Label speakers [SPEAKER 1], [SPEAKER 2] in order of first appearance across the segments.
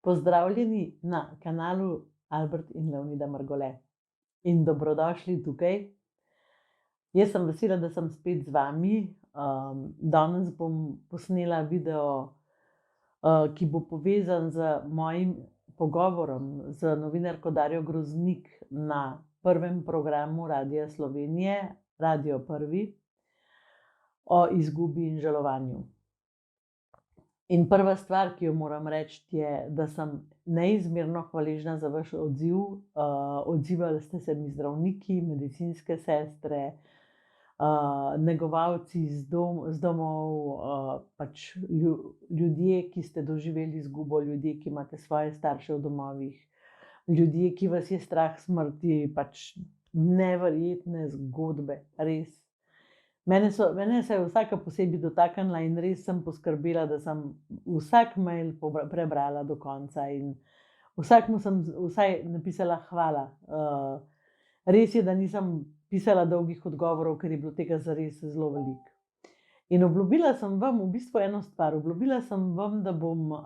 [SPEAKER 1] Pozdravljeni na kanalu Albert in Leonida Margole in dobrodošli tukaj. Jaz sem vesela, da sem spet z vami. Danes bom posnela video, ki bo povezan z mojim pogovorom z novinarko Darjo Groznik na prvem programu Radia Slovenije, Radio Prvi, o izgubi in žalovanju. In prva stvar, ki jo moram reči, je, da sem neizmerno hvaležna za vaš odziv. Odzivali ste se mi zdravniki, medicinske sestre, negovalci z domov, pač ljudje, ki ste doživeli izgubo, ljudje, ki imate svoje starše v domovih, ljudje, ki vas je strah smrti, pač neverjetne zgodbe, res. Mene se je vsaka posebej dotaknila in res sem poskrbela, da sem vsak mail prebrala do konca in vsakmu sem vsaj napisala hvala. Res je, da nisem pisala dolgih odgovorov, ker je bilo tega zares zelo veliko. In obljubila sem vam v bistvu eno stvar. Obljubila sem vam, da bom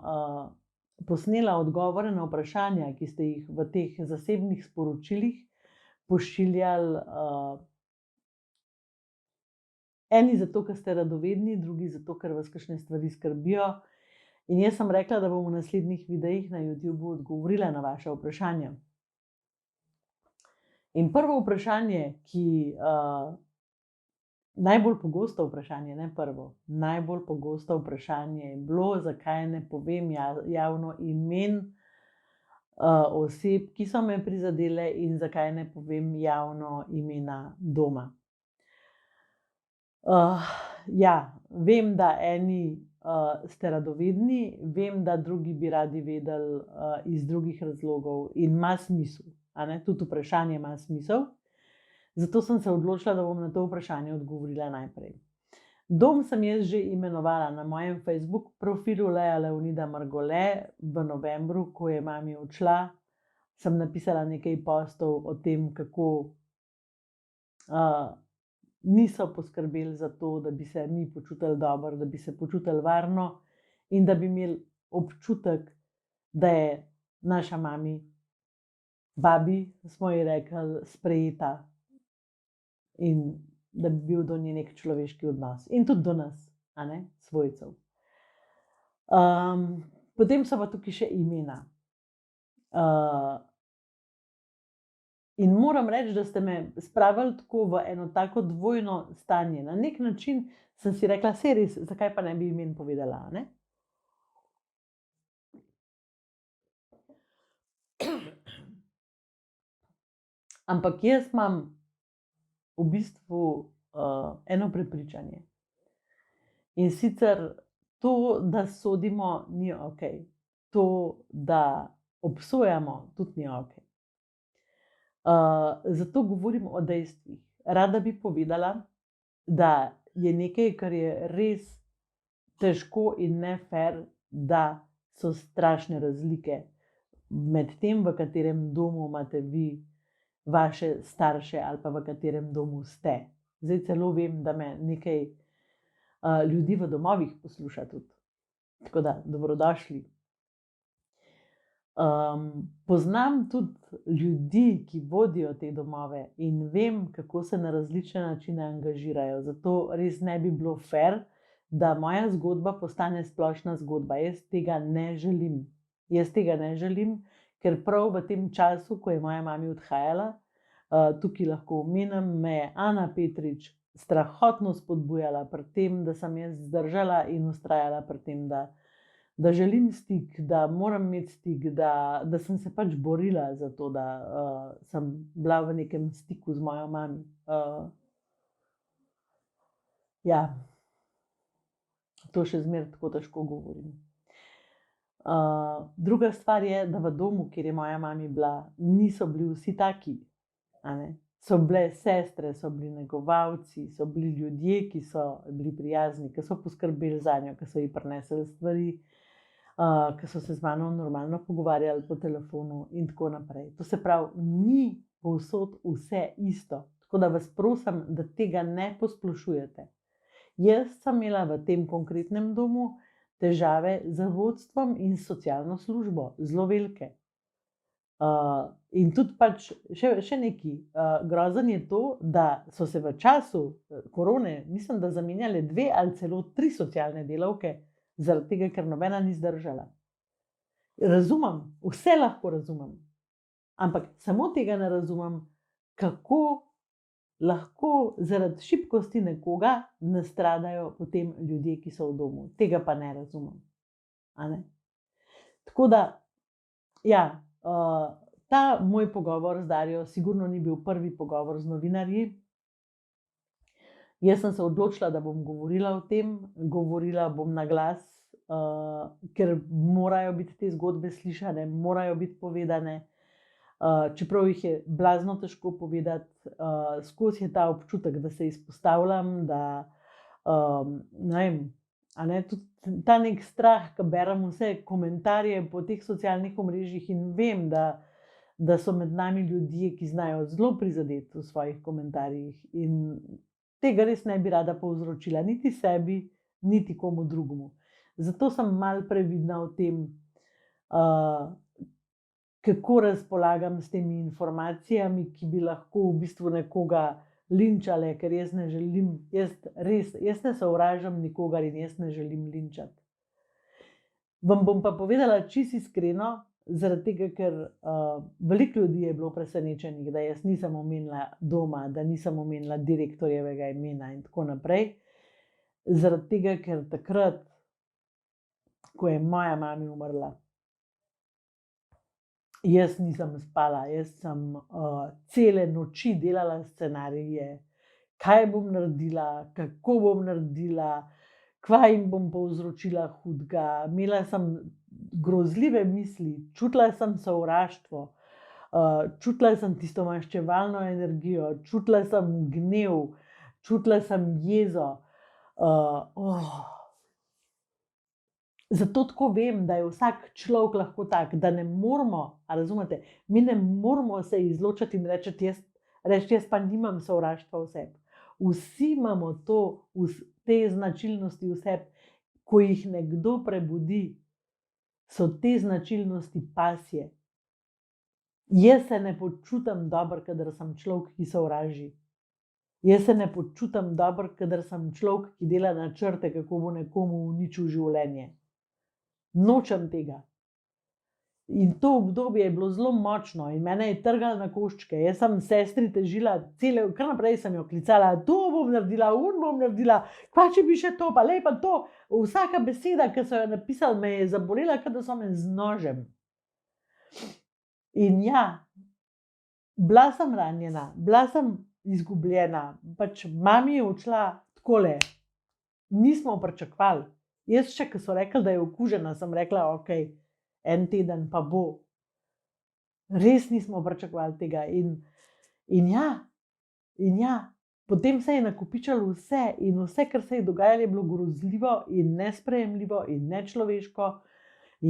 [SPEAKER 1] posnela odgovore na vprašanja, ki ste jih v teh zasebnih sporočilih pošiljali. Eni zato, ker ste radovedni, drugi zato, ker vas kakšne stvari skrbijo. In jaz sem rekla, da bom v naslednjih videih na YouTubu odgovorila na vaše vprašanja. In prvo vprašanje, najbolj pogosto vprašanje, ne prvo, najbolj pogosto vprašanje je bilo, zakaj ne povem javno imen oseb, ki so me prizadele, in zakaj ne povem javno imena doma. Ja, vem, da eni ste radovedni, vem, da drugi bi radi vedeli iz drugih razlogov in ima smisel, tudi vprašanje ima smisel. Zato sem se odločila, da bom na to vprašanje odgovorila najprej. Dom sem jaz že imenovala na mojem Facebook profilu Lea Leonida Margole v novembru, ko je mami odšla. Sem napisala nekaj postov o tem, kako niso poskrbeli za to, da bi se mi počutili dobro, da bi se počutili varno in da bi imeli občutek, da je naša mami, babi, smo ji rekli, sprejeta in da bi bil do nje nek človeški odnos. In tudi do nas, svojcev. Potem so pa tukaj še imena. In moram reči, da ste me spravili tako v eno tako dvojno stanje. Na nek način sem si rekla, saj res, zakaj pa ne bi imen povedala, ne? Ampak jaz imam v bistvu eno prepričanje. In sicer to, da sodimo, ni okej. To, da obsojamo, tudi ni okej. Zato govorim o dejstvih. Rada bi povedala, da je nekaj, kar je res težko in ne fair, da so strašne razlike med tem, v katerem domu imate vi vaše starše ali pa v katerem domu ste. Zdaj celo vem, da me nekaj ljudi v domovih posluša tudi. Tako da, dobrodošli. Poznam tudi ljudi, ki vodijo te domove in vem, kako se na različne načine angažirajo. Zato res ne bi bilo fair, da moja zgodba postane splošna zgodba. Jaz tega ne želim. Ker prav v tem času, ko je moja mami odhajala, tukaj lahko omenim, me je Ana Petrič strahotno spodbujala pri tem, da sem jaz zdržala in vztrajala pri tem, da želim stik, da moram imeti stik, da sem se pač borila za to, da sem bila v nekem stiku z mojo mami. Ja, to še zmeraj tako težko govorim. Druga stvar je, da v domu, kjer je moja mami bila, niso bili vsi taki. So bile sestre, so bili negovalci, so bili ljudje, ki so bili prijazni, ki so poskrbeli zanjo, ki so ji prinesli stvari, ki so se z mano normalno pogovarjali po telefonu in tako naprej. To se pravi, ni povsod vse isto. Tako da vas prosim, da tega ne posplošujete. Jaz sem imela v tem konkretnem domu težave z vodstvom in socialno službo, zelo velike. In tudi pač še nekaj, grozen je to, da so se v času korone, mislim, da zamenjale 2 ali celo 3 socialne delavke, zaradi tega, ker nobena ni zdržala. Razumem, vse lahko razumem, ampak samo tega ne razumem, kako lahko zaradi šibkosti nekoga nastradajo potem ljudje, ki so v domu. Tega pa ne razumem. A ne? Tako da, ja, ta moj pogovor z Darjo sigurno ni bil prvi pogovor z novinarji. Jaz sem se odločila, da bom govorila o tem, govorila bom na glas, ker morajo biti te zgodbe slišane, morajo biti povedane. Čeprav jih je blazno težko povedati, skozi je ta občutek, da se izpostavljam, da ne vem, a ne, tudi ta nek strah, ko berem vse komentarje po teh socialnih omrežjih in vem, da so med nami ljudje, ki znajo zelo prizadeti v svojih komentarjih in tega res ne bi rada povzročila niti sebi, niti komu drugemu. Zato sem malo previdna o tem, kako razpolagam s temi informacijami, ki bi lahko v bistvu nekoga linčale, ker jaz ne želim, jaz ne sovražim nikogar in jaz ne želim linčati. Vam bom pa povedala čisto iskreno, zaradi tega, ker veliko ljudi je bilo presenečenih, da jaz nisem omenila doma, da nisem omenila direktorjevega imena in tako naprej. Zaradi tega, ker takrat, ko je moja mami umrla, jaz nisem spala, jaz sem cele noči delala scenarije, kaj bom naredila, kako bom naredila, kva jim bom povzročila hudega. Imela sem grozljive misli, čutila sem sovraštvo, čutila sem tisto maščevalno energijo, čutila sem gnev, čutila sem jezo. Zato tako vem, da je vsak človek lahko tak, da ne moramo, a razumete, mi ne moramo se izločati in reči, jaz pa nimam sovraštva v sebi. Vsi imamo te značilnosti v sebi, ko jih nekdo prebudi, so te značilnosti pasje. Jaz se ne počutim dobro, kadar sem človek, ki sovraži. Jaz se ne počutim dobro, kadar sem človek, ki dela načrte, kako bo nekomu uničil življenje. Nočem tega. In to obdobje je bilo zelo močno in mene je trgalo na koščke. Jaz sem sestri težila, kar naprej sem jo klicala, to bom naredila, bom naredila, kva če bi še to, pa lej pa to. Vsaka beseda, ki so jo napisali, me je zabolela, kot da so me z nožem. In ja, bila sem ranjena, bila sem izgubljena, pač mami je odšla takole, nismo pričakovali. Jaz še, ko so rekli, da je okužena, sem rekla, ok, en teden pa bo. Res nismo pričakovali tega. In ja, potem se je nakopičilo vse in vse, kar se je dogajalo, je bilo grozljivo in nesprejemljivo in nečloveško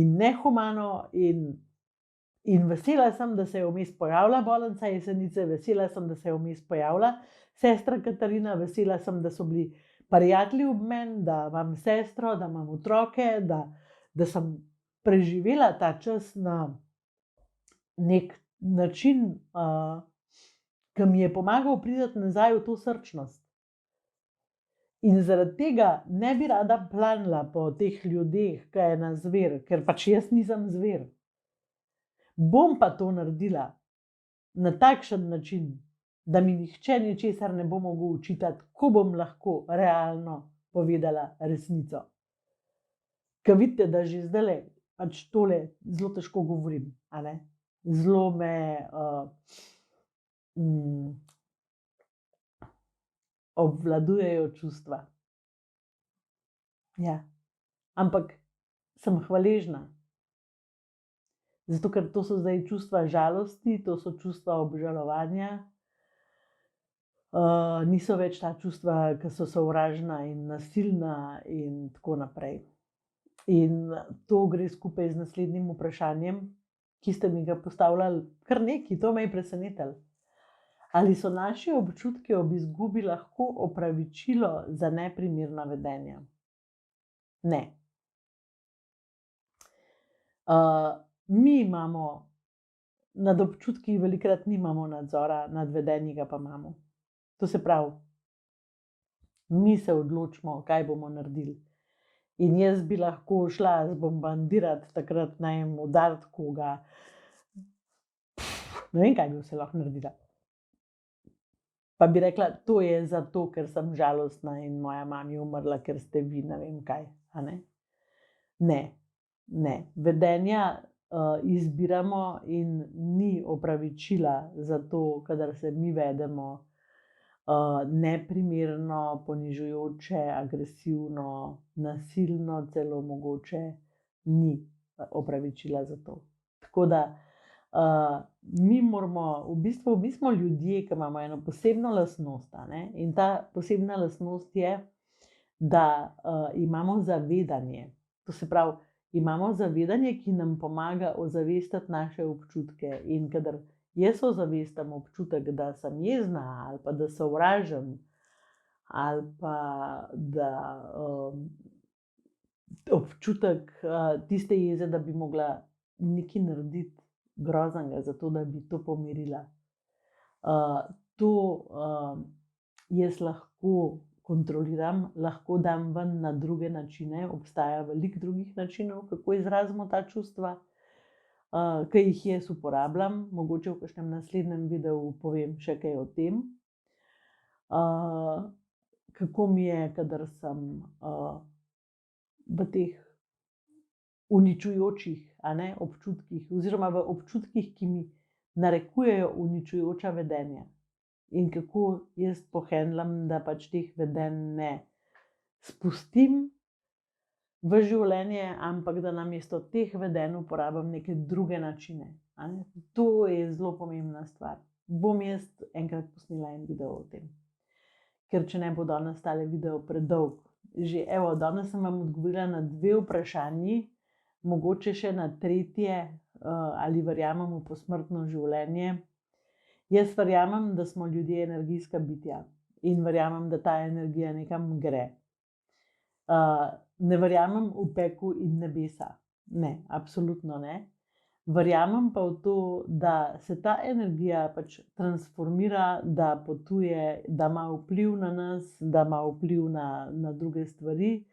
[SPEAKER 1] in nehumano in vesela sem, da se je vmes pojavila bolnica Jesenice, vesela sem, da se je vmes pojavila sestra Katarina, vesela sem, da so bili prijatelji ob meni, da imam sestro, da imam otroke, da sem preživela ta čas na nek način, ki mi je pomagal priti nazaj v to srčnost. In zaradi tega ne bi rada planila po teh ljudeh, ki je ena zver, ker pač jaz nisem zver. Bom pa to naredila na takšen način, da mi nihče ničesar ne bo mogel očitati, ko bom lahko realno povedala resnico. Ker vidite, da že zdajle pač tole zelo težko govorim, a ne? Zelo me obvladujejo čustva. Ja, ampak sem hvaležna. Zato, ker to so zdaj čustva žalosti, to so čustva obžalovanja. Niso več ta čustva, ki so sovražna in nasilna in tako naprej. In to gre skupaj z naslednjim vprašanjem, ki ste mi ga postavljali kar nekaj, to me je presenetilo. Ali so naši občutki ob izgubi lahko opravičilo za neprimerna vedenja? Ne. Mi imamo nad občutki velikokrat nimamo nadzora, nad vedenji ga pa imamo. To se pravi, mi se odločimo, kaj bomo naredili. In jaz bi lahko šla zbombardirati takrat, ne vem, udariti koga. Ne vem, kaj bi vse lahko naredila. Pa bi rekla, to je zato, ker sem žalostna in moja mama je umrla, ker ste vi ne vem kaj, a ne. Ne, ne. Vedenja izbiramo in ni opravičila za to, kadar se mi vedemo neprimerno, ponižujoče, agresivno, nasilno celo mogoče, ni opravičila za to. Tako da mi moramo, mi smo ljudje, ki imamo eno posebno lastnost, a ne, in ta posebna lastnost je, da imamo zavedanje. To se pravi, imamo zavedanje, ki nam pomaga ozavestiti naše občutke. In kadar jaz ozavestim občutek, da sem jezna ali pa da sovražim ali pa da občutek tiste jeze, da bi mogla nekaj narediti groznega za to, da bi to pomirila. To jaz lahko kontroliram, lahko dam ven na druge načine. Obstaja veliko drugih načinov, kako izrazimo ta čustva, ki jih jaz uporabljam. Mogoče v kakšnem naslednjem videu povem še kaj o tem. Kako mi je, kadar sem v teh uničujočih, a ne, občutkih oziroma v občutkih, ki mi narekujejo uničujoča vedenja. In kako jaz pohendlam, da pač teh vedenj ne spustim v življenje, ampak da namesto teh vedenj uporabim neke druge načine, a ne. To je zelo pomembna stvar. Bom jaz enkrat posnela en video o tem. Ker če ne bo danes tale video predolg. Že evo, danes sem vam odgovorila na 2 vprašanji, mogoče še na 3, ali verjamem v posmrtno življenje. Jaz verjamem, da smo ljudje energijska bitja in verjamem, da ta energija nekam gre. Ne verjamem v pekel in nebesa. Ne, absolutno ne. Verjamem pa v to, da se ta energija pač transformira, da potuje, da ima vpliv na nas, da ima vpliv na druge stvari.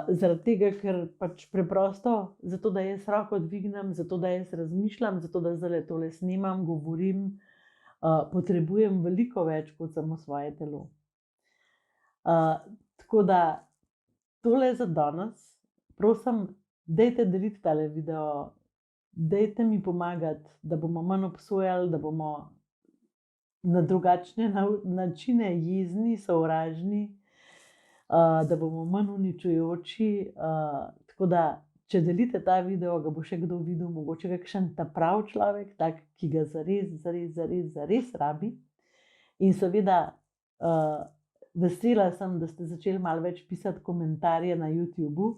[SPEAKER 1] Zaradi tega, ker pač preprosto, zato da jaz roko dvignem, zato da jaz razmišljam, zato da zdajle tole snemam, govorim, potrebujem veliko več kot samo svoje telo. Tako da tole za danes. Prosim, dajte deliti tale video, dajte mi pomagati, da bomo manj obsojali, da bomo na drugačne načine jezni, sovražni, da bomo manj uničujoči. Tako da, če delite ta video, ga bo še kdo videl, mogoče kakšen ta pravi človek, tak, ki ga zares rabi. In seveda vesela sem, da ste začeli malo več pisati komentarje na YouTubu.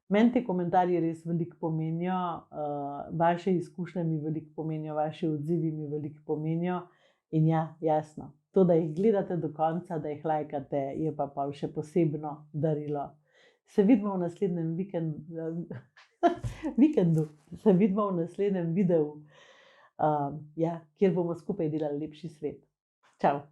[SPEAKER 1] Meni ti komentarji res veliko pomenijo, vaše izkušnje mi veliko pomenijo, vaši odzivi mi veliko pomenijo. In ja, jasno, to, da jih gledate do konca, da jih lajkate, je pa pol še posebno darilo. Se vidimo v naslednjem vikendu, se vidimo v naslednjem videu, kjer bomo skupaj delali lepši svet. Čau!